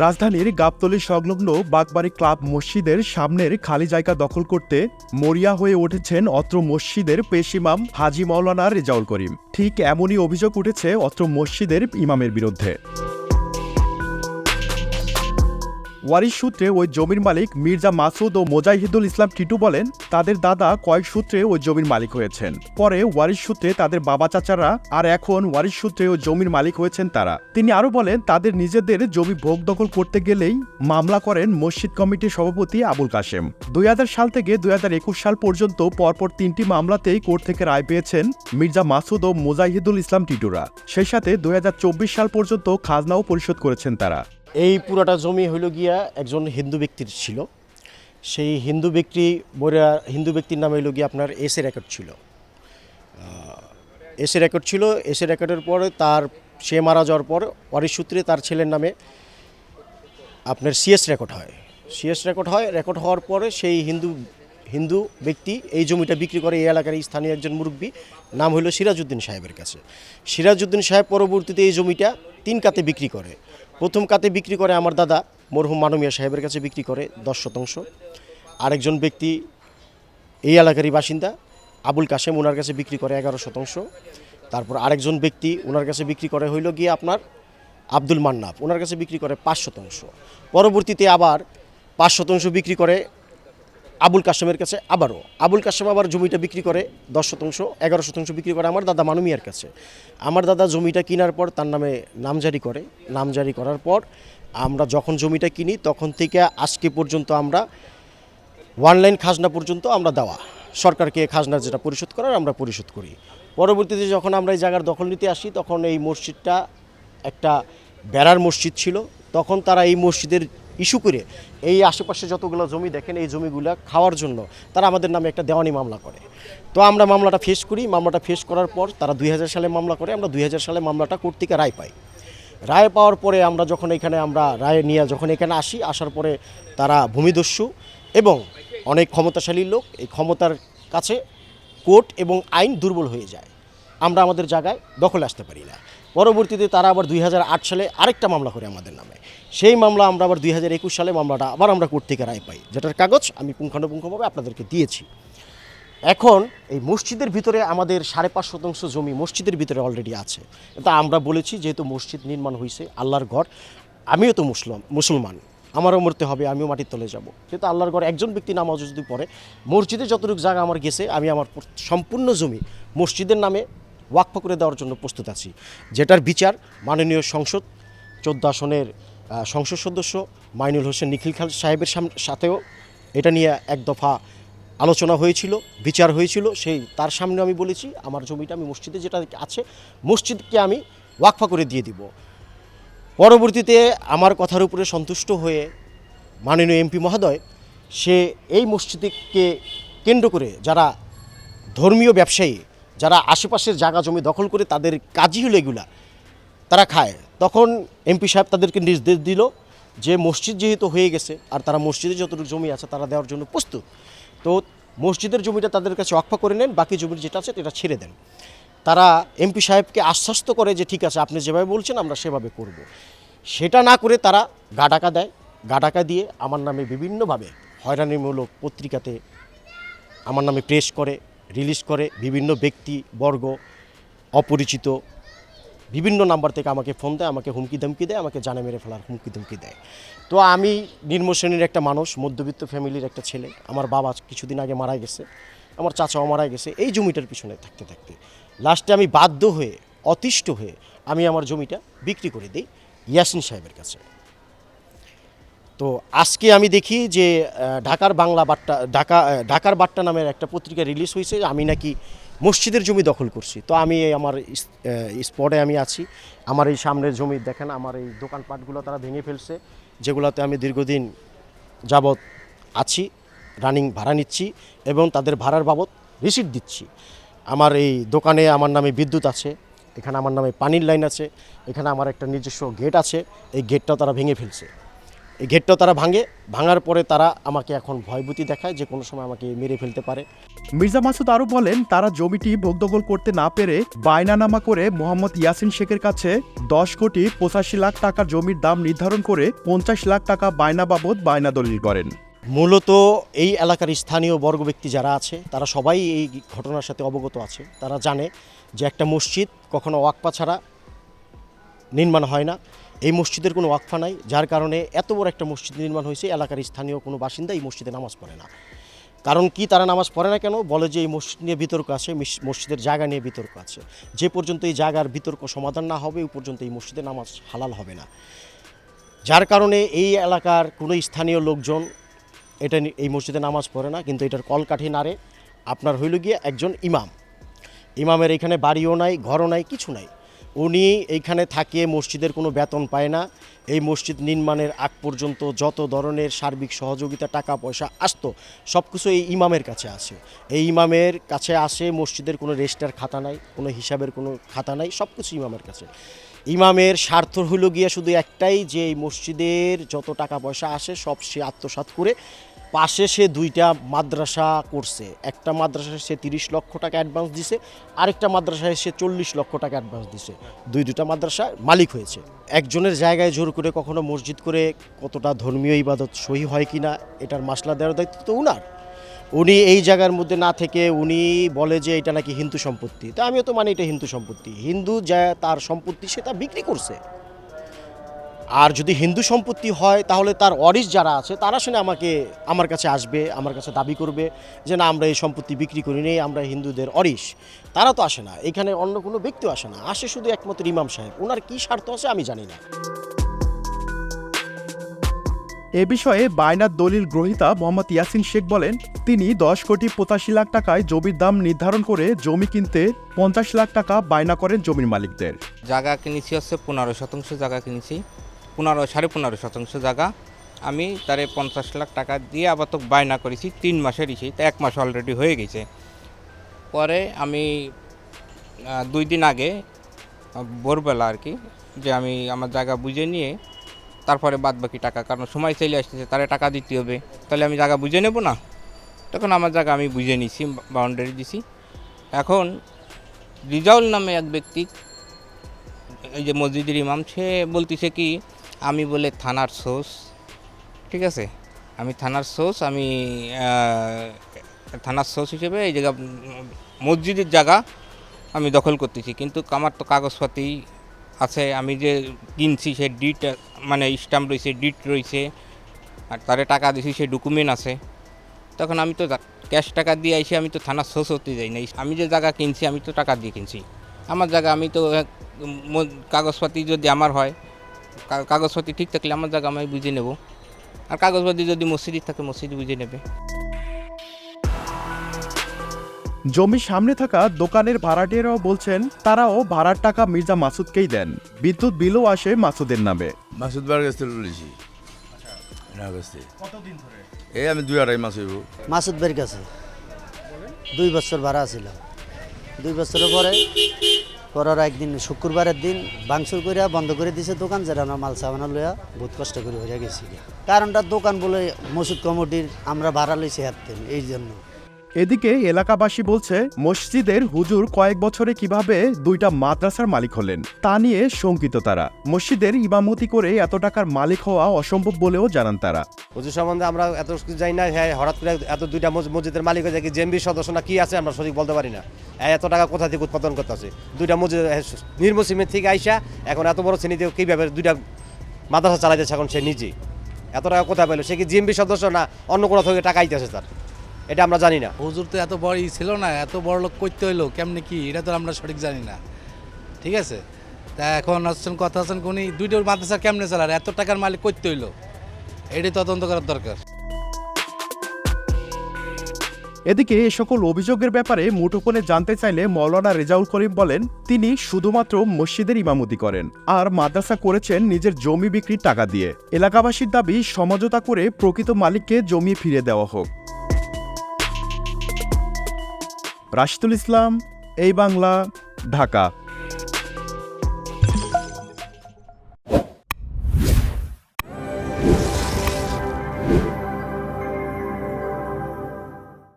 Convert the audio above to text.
রাজধানীর গাবতলী সংলগ্ন বাগবাড়ি ক্লাব মসজিদের সামনের খালি জায়গা দখল করতে মরিয়া হয়ে উঠেছেন অত্র মসজিদের পেশ ইমাম হাজী মাওলানা রেজাউল করিম। ঠিক এমনই অভিযোগ উঠেছে অত্র মসজিদের ইমামের বিরুদ্ধে। ওয়ারিশ সূত্রে ওই জমির মালিক মির্জা মাসুদ ও মোজাহিদুল ইসলাম টিটু বলেন, তাদের দাদা কয়েক সূত্রে ওই জমির মালিক হয়েছেন, পরে ওয়ারিশ সূত্রে তাদের বাবা চাচারা, আর এখন ওয়ারিশ সূত্রে ওই জমির মালিক হয়েছেন তারা। তিনি আরও বলেন, তাদের নিজেদের জমি ভোগ দখল করতে গেলেই মামলা করেন মসজিদ কমিটির সভাপতি আবুল কাশেম। 2000 সাল থেকে 2021 সাল পর্যন্ত পরপর 3টি মামলাতেই কোর্ট থেকে রায় পেয়েছেন মির্জা মাসুদ ও মোজাহিদুল ইসলাম টিটুরা। সেই সাথে 2024 সাল পর্যন্ত খাজনাও পরিশোধ করেছেন তারা। এই পুরাটা জমি হইল গিয়া একজন হিন্দু ব্যক্তির ছিল। সেই হিন্দু ব্যক্তির নামে হইল গিয়া আপনার এসএ রেকর্ড ছিল। এসএ রেকর্ডের পরে সে মারা যাওয়ার পর ওয়ারিশ সূত্রে তার ছেলের নামে আপনার সিএস রেকর্ড হয়। রেকর্ড হওয়ার পরে সেই হিন্দু ব্যক্তি এই জমিটা বিক্রি করে এই এলাকার স্থানীয় একজন মুরব্বী, নাম হইল সিরাজউদ্দিন সাহেবের কাছে। সিরাজউদ্দিন সাহেব পরবর্তীতে এই জমিটা 3 কাতে বিক্রি করে। প্রথম কাতে বিক্রি করে আমার দাদা মরহুম মানমিয়া সাহেবের কাছে বিক্রি করে 10%। আরেকজন ব্যক্তি এই এলাকারই বাসিন্দা আবুল কাশেম, ওনার কাছে বিক্রি করে 11%। তারপর আরেকজন ব্যক্তি ওনার কাছে বিক্রি করে হইল গিয়ে আপনার আব্দুল মান্নাফ, ওনার কাছে বিক্রি করে 5%। পরবর্তীতে আবার 5% বিক্রি করে আবুল কাশেমের কাছে। আবুল কাশেম আবার জমিটা বিক্রি করে 10%, 11% বিক্রি করে আমার দাদা মানমিয়ার কাছে। আমার দাদা জমিটা কেনার পর তার নামে নামজারি করার পর আমরা যখন জমিটা কিনি তখন থেকে আজকে পর্যন্ত আমরা অনলাইন খাজনা পর্যন্ত আমরা দেওয়া, সরকারকে খাজনা যেটা পরিশোধ করার আমরা পরিশোধ করি। পরবর্তীতে যখন আমরা এই জায়গার দখল নিতে আসি তখন এই মসজিদটা একটা বেড়ার মসজিদ ছিল। তখন তারা এই মসজিদের ইস্যু করে এই আশেপাশে যতগুলো জমি দেখেন এই জমিগুলো খাওয়ার জন্য তারা আমাদের নামে একটা দেওয়ানি মামলা করে। তো আমরা মামলাটা ফেস করি। মামলাটা ফেস করার পর তারা 2000 সালে মামলা করে। আমরা 2000 সালে মামলাটা কোর্ট থেকে রায় পাই। রায় পাওয়ার পরে আমরা যখন রায় নিয়ে এখানে আসার পরে তারা ভূমিদস্যু এবং অনেক ক্ষমতাশালী লোক, এই ক্ষমতার কাছে কোর্ট এবং আইন দুর্বল হয়ে যায়। আমরা আমাদের জায়গায় দখলে আসতে পারি না। পরবর্তীতে তারা আবার 2008 সালে আরেকটা মামলা করে আমাদের নামে। সেই মামলা আমরা আবার 2021 সালে মামলাটা আবার আমরা কোর্ট থেকে রায় পাই, যেটার কাগজ আমি পুঙ্খানুপুঙ্খভাবে আপনাদেরকে দিয়েছি। এখন এই মসজিদের ভিতরে আমাদের 5.5% জমি মসজিদের ভিতরে অলরেডি আছে। তা আমরা বলেছি যেহেতু মসজিদ নির্মাণ হয়েছে, আল্লাহর ঘর, আমিও তো মুসলমান, আমারও মরতে হবে, আমিও মাটির তলে যাব। যেহেতু আল্লাহর ঘর, একজন ব্যক্তি নামাজ যদি পড়ে, মসজিদে যতটুকু জায়গা আমার গেছে আমি আমার সম্পূর্ণ জমি মসজিদের নামে ওয়াকফ করে দেওয়ার জন্য প্রস্তুত আছি। যেটার বিচার মাননীয় সংসদ 14 আসনের সংসদ সদস্য মাইনুল হোসেন নিখিল খান সাহেবের সাথেও এটা নিয়ে এক দফা আলোচনা হয়েছিল, বিচার হয়েছিল। তার সামনে আমি বলেছি আমার জমিটা আমি মসজিদে যেটা আছে মসজিদকে আমি ওয়াকফা করে দিয়ে দিব। পরবর্তীতে আমার কথার উপরে সন্তুষ্ট হয়ে মাননীয় এমপি মহোদয় সে এই মসজিদকে কেন্দ্র করে যারা ধর্মীয় ব্যবসায়ী, যারা আশেপাশের জায়গা জমি দখল করে তাদের কাজই হলো এগুলা, তারা খায়, তখন এমপি সাহেব তাদেরকে নির্দেশ দিল যে মসজিদ যেহেতু হয়ে গেছে আর তারা মসজিদে যতটুকু জমি আছে তারা দেওয়ার জন্য প্রস্তুত, তো মসজিদের জমিটা তাদের কাছে ওয়াকফা করে নেন, বাকি জমির যেটা আছে এটা ছেড়ে দেন। তারা এমপি সাহেবকে আশ্বস্ত করে যে ঠিক আছে আপনি যেভাবে বলছেন আমরা সেভাবে করব। সেটা না করে তারা গা ডাকা দিয়ে আমার নামে বিভিন্নভাবে হয়রানিমূলক পত্রিকাতে আমার নামে প্রেস করে, রিলিজ করে, বিভিন্ন ব্যক্তিবর্গ অপরিচিত বিভিন্ন নাম্বার থেকে আমাকে ফোন দেয়, আমাকে হুমকি ধমকি দেয়, আমাকে জানে মেরে ফেলার হুমকি ধমকি দেয়। তো আমি নিম্ন শ্রেণীর একটা মানুষ, মধ্যবিত্ত ফ্যামিলির একটা ছেলে, আমার বাবা কিছুদিন আগে মারা গেছে, আমার চাচাও মারা গেছে, এই জমিটার পিছনে থাকতে থাকতে লাস্টে আমি বাধ্য হয়ে অতিষ্ঠ হয়ে আমি আমার জমিটা বিক্রি করে দিই ইয়াসিন সাহেবের কাছে। তো আজকে আমি দেখি যে ঢাকার বার্তা নামের একটা পত্রিকা রিলিজ হয়েছে, আমি নাকি মসজিদের জমি দখল করছি। তো আমি আমার স্পটে আমি আছি। আমার এই সামনের জমি দেখেন, আমার এই দোকানপাটগুলো তারা ভেঙে ফেলছে, যেগুলোতে আমি দীর্ঘদিন যাবৎ আছি, রানিং ভাড়া নিচ্ছি এবং তাদের ভাড়ার বাবদ রিসিট দিচ্ছি। আমার এই দোকানে আমার নামে বিদ্যুৎ আছে, এখানে আমার নামে পানির লাইন আছে, এখানে আমার একটা নিজস্ব গেট আছে, এই গেটটাও তারা ভেঙে ফেলছে। এই গেটটাও তারা ভাঙার পরে তারা আমাকে এখন ভয়ভীতি দেখায় যে কোনো সময় আমাকে মেরে ফেলতে পারে। মির্জা মাসুদ আরও বলেন, তারা জমিটি ভোগদখল করতে না পেরে বায়নানামা করে মোহাম্মদ ইয়াসিন শেখের কাছে 10,85,00,000 টাকার জমির দাম নির্ধারণ করে 50 লাখ টাকা বায়না বাবদ বায়না দলিল করেন। মূলত এই এলাকার স্থানীয় বর্গ ব্যক্তি যারা আছে তারা সবাই এই ঘটনার সাথে অবগত আছে। তারা জানে যে একটা মসজিদ কখনো ওয়াকফা ছাড়া নির্মাণ হয় না। এই মসজিদের কোনো ওয়াকফা নাই, যার কারণে এত বড় একটা মসজিদ নির্মাণ হয়েছে, এলাকার স্থানীয় কোনো বাসিন্দা এই মসজিদে নামাজ পড়ে না। কারণ কি তারা নামাজ পড়ে না কেন? বলে যে এই মসজিদ নিয়ে বিতর্ক আছে, মসজিদের জায়গা নিয়ে বিতর্ক আছে। যে পর্যন্ত এই জায়গার বিতর্ক সমাধান না হবে ওই পর্যন্ত এই মসজিদে নামাজ হালাল হবে না। যার কারণে এই এলাকার কোনো স্থানীয় লোকজন এই মসজিদে নামাজ পড়ে না। কিন্তু এটার কলকাঠি নাড়ে আপনার হইল গিয়ে একজন ইমামের এইখানে বাড়িও নাই, ঘরও নাই, কিছু নাই। উনি এইখানে থাকে, মসজিদের কোনো বেতন পায় না। এই মসজিদ নির্মাণের আগ পর্যন্ত যত ধরনের সার্বিক সহযোগিতা, টাকা পয়সা আসতো সব কিছু এই ইমামের কাছে আসে। এই ইমামের কাছে আসে, মসজিদের কোনো রেজিস্টার খাতা নাই, কোনো হিসাবের কোনো খাতা নাই, সব কিছু ইমামের কাছে। ইমামের স্বার্থ হইল গিয়া শুধু একটাই, যে এই মসজিদের যত টাকা পয়সা আসে সব সে আত্মসাৎ করে পাশে সে 2টা মাদ্রাসা করছে। একটা মাদ্রাসায় সে 30 লক্ষ টাকা অ্যাডভান্স দিছে, আরেকটা মাদ্রাসায় সে 40 লক্ষ টাকা অ্যাডভান্স দিছে। দুইটা মাদ্রাসার মালিক হয়েছে। একজনের জায়গায় জোর করে কখনো মসজিদ করে কতটা ধর্মীয় ইবাদত সহি হয় কিনা এটার মাসলা দেওয়ার দায়িত্ব তো উনার। উনি এই জায়গার মধ্যে না থেকে উনি বলে যে এটা নাকি হিন্দু সম্পত্তি। তা আমিও তো মানি এটা হিন্দু সম্পত্তি। হিন্দু যা তার সম্পত্তি সে তা বিক্রি করছে। আর যদি হিন্দু সম্পত্তি হয় তাহলে তার ওয়ারিশ যারা আছে তারা শুনে আমার কাছে আসবে, আমার কাছে দাবি করবে যে না, আমরা এই সম্পত্তি বিক্রি করি নেই, আমরা হিন্দুদের ওয়ারিশ। তারা তো আসে না, এখানে অন্য কোনো ব্যক্তিও আসে না, আসে শুধু একমাত্র ইমাম সাহেব। ওনার কী স্বার্থ আছে আমি জানি না। এ বিষয়ে বায়নার দলিল গ্রহীতা মোহাম্মদ ইয়াসিন শেখ বলেন, তিনি 10,85,00,000 টাকায় জমির দাম নির্ধারণ করে জমি কিনতে 50 লাখ টাকা বায়না করেন জমির মালিকদের। জায়গা কিনেছি হচ্ছে 15% জায়গা কিনেছি, 15.5% জায়গা আমি তারে 50 লাখ টাকা দিয়ে আবার তো বায়না করেছি 3 মাসের ইসি, তো 1 মাস অলরেডি হয়ে গেছে। পরে আমি 2 দিন আগে ভোরবেলা আর কি, যে আমি আমার জায়গা বুঝে নিয়ে তারপরে বাদ বাকি টাকা, কারণ সময় চলে আসতেছে, তারে টাকা দিতে হবে, তাহলে আমি জায়গা বুঝে নেব না। তখন আমার জায়গা আমি বুঝে নিছি, বাউন্ডারি দিছি। এখন রিজাউল নামে এক ব্যক্তি, এই যে মসজিদের ইমাম, সে বলতেছে কি আমি বলে থানার সোর্স, ঠিক আছে, আমি থানার সোর্স, আমি থানার সোর্স হিসেবে এই জায়গা মসজিদের জায়গা আমি দখল করতেছি। কিন্তু আমার তো কাগজপাতি আছে, আমি যে কিনছি সে ডিট, মানে স্ট্যাম্প রয়েছে, ডিট রয়েছে, আর তারে টাকা দিয়েছি সে ডকুমেন্ট আছে। তখন আমি তো ক্যাশ টাকা দিয়ে আইসি, আমি তো থানার সোর্স হতে যাই না। আমি যে জায়গা কিনছি আমি তো টাকা দিয়ে কিনছি, আমার জায়গা, আমি তো কাগজপাতি যদি আমার হয়, কাগজপাতি ঠিক থাকলে আমার জায়গা আমি বুঝে নেব, আর কাগজপাতি যদি মসজিদ থাকে মসজিদ বুঝে নেবে। জমির সামনে থাকা দোকানের ভাড়াটিয়ারাও বলছেন, তারাও ভাড়ার টাকা মির্জা মাসুদকেই দেন, বিদ্যুৎ বিলও আসে মাসুদের নামে। মাসুদ বার কাছ থেকে লইছি। কতদিন ধরে? এই আমি 2-2.5 মাস হইব। মাসুদ ভাইয়ের কাছে 2 বছর ভাড়া ছিল। 2 বছরের পরের একদিন শুক্রবারের দিন ভাঙচুর করে বন্ধ করে দিছে দোকান, যেটা আমরা মাল সাবানা লইয়া বহুত কষ্ট করে হয়ে গেছি। কারণটা দোকান বলে মসজিদ কমিটির আমরা ভাড়া লইছি হাতেন, এই জন্য। এদিকে এলাকাবাসী বলছে, মসজিদের হুজুর কয়েক বছরে কিভাবে 2টা মাদ্রাসার মালিক হলেন তা নিয়ে শঙ্কিত তারা। মসজিদের ইমামতি করে এত টাকার মালিক হওয়া অসম্ভব বলেও জানান তারা। হুজুর সম্বন্ধে আমরা এত কিছু জানি না। হ্যাঁ, হঠাৎ করে এত 2টা মসজিদের মালিক হয়ে যায়, কি জেএমবি সদস্য না কি আছে আমরা সঠিক বলতে পারি না। এত টাকা কোথা থেকে উৎপাদন করতে আছে? 2টা মসজিদ নির্মসিমের থেকে আইসা এখন এত বড় শ্রেণীতে কীভাবে 2টা মাদ্রাসা চালাইতেছে এখন সে নিজে? এত টাকা কোথায় পেলো? সে কি জেএমবি সদস্য না অন্য কোনো থেকে টাকা আইতেছে তার? এটা আমরা জানি না। হুজুর তো এত বড়ই ছিল না, এত বড় লোক করতে হইলো কেমনি কি, এটা তো আমরা সঠিক জানি না। ঠিক আছে, তা এখন হচ্ছেন কথা হচ্ছেন কোনি 2টা মাদ্রাসা কেমনে চালার, এত টাকার মালিক করতে হইলো, এটাই তদন্ত করার দরকার। এদিকে এ সকল অভিযোগের ব্যাপারে মুঠোফোনে জানতে চাইলে মৌলানা রেজাউল করিম বলেন, তিনি শুধুমাত্র মসজিদের ইমামতি করেন আর মাদ্রাসা করেছেন নিজের জমি বিক্রির টাকা দিয়ে। এলাকাবাসীর দাবি সমঝোতা করে প্রকৃত মালিককে জমি ফিরে দেওয়া হোক। রাশিদুল ইসলাম, এই বাংলা, ঢাকা।